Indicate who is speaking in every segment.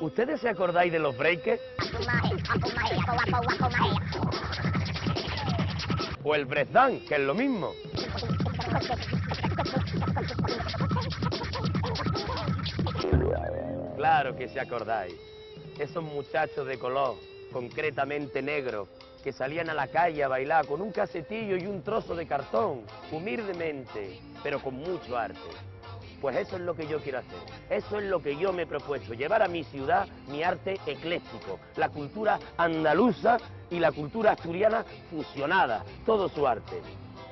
Speaker 1: ¿Ustedes se acordáis de los breakers? O el breakdance, que es lo mismo. Claro que se acordáis. Esos muchachos de color, concretamente negros, que salían a la calle a bailar con un casetillo y un trozo de cartón, humildemente, pero con mucho arte. Pues eso es lo que yo quiero hacer, eso es lo que yo me he propuesto, llevar a mi ciudad mi arte ecléctico, la cultura andaluza y la cultura asturiana fusionada, todo su arte.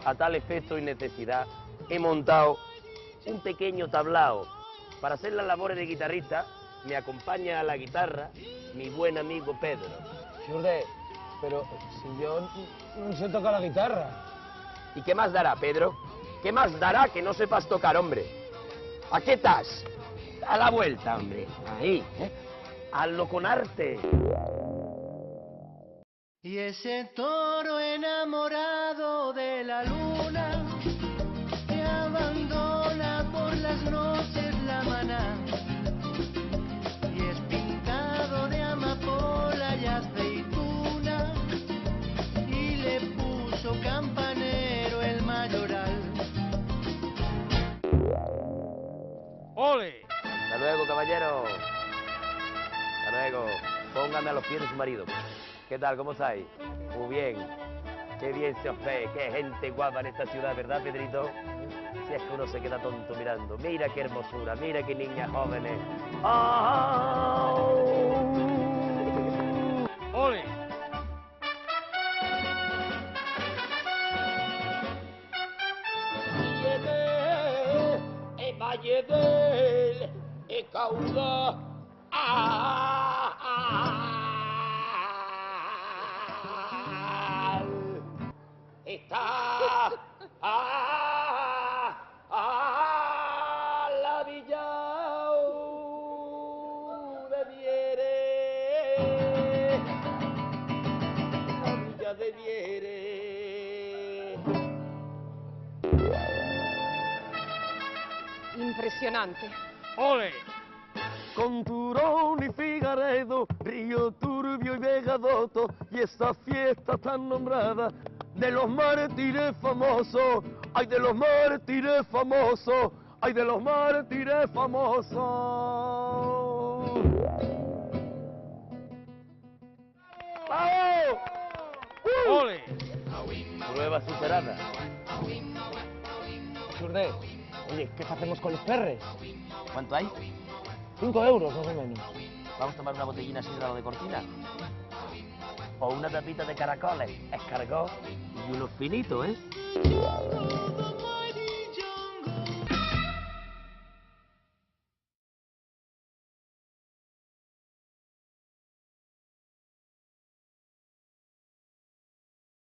Speaker 1: A tal efecto y necesidad he montado un pequeño tablao. Para hacer las labores de guitarrista me acompaña a la guitarra mi buen amigo Pedro.
Speaker 2: Xurde, pero si yo no sé tocar la guitarra.
Speaker 1: ¿Y qué más dará, Pedro? ¿Qué más dará que no sepas tocar, hombre? ¿A qué estás? A la vuelta, hombre. Ahí, ¿eh? Hazlo con arte.
Speaker 3: Y ese toro enamorado de la luna que abandona por las noches la maná y es pintado de amapola y aceituna y le puso campanero el mayoral.
Speaker 2: ¡Ole!
Speaker 1: Hasta luego, caballero. Hasta luego. Póngame a los pies de su marido. ¿Qué tal? ¿Cómo estáis? Muy bien. Qué bien se os ve. Qué gente guapa en esta ciudad, ¿verdad, Pedrito? Si es que uno se queda tonto mirando. Mira qué hermosura, mira qué niñas jóvenes. ¡Oh!
Speaker 2: ¡Ole!
Speaker 1: Valle del Cauda. Está la villa de Viere, la villa de Viere.
Speaker 4: Impresionante.
Speaker 2: ¡Ole!
Speaker 1: Con Turón y Figaredo, Río Turbio y Vegadoto, y esa fiesta tan nombrada de los mártires famosos, ay de los mártires famosos, ay de los mártires famosos. ¡Bravo!
Speaker 2: ¡Ole!
Speaker 1: Prueba superada.
Speaker 2: Xurde, oye, ¿qué hacemos con los perres?
Speaker 1: ¿Cuánto hay?
Speaker 2: 5 euros, más o menos.
Speaker 1: Vamos a tomar una botellina sidra de cortina. O una tapita de caracoles, escargot y unos finitos, ¿eh?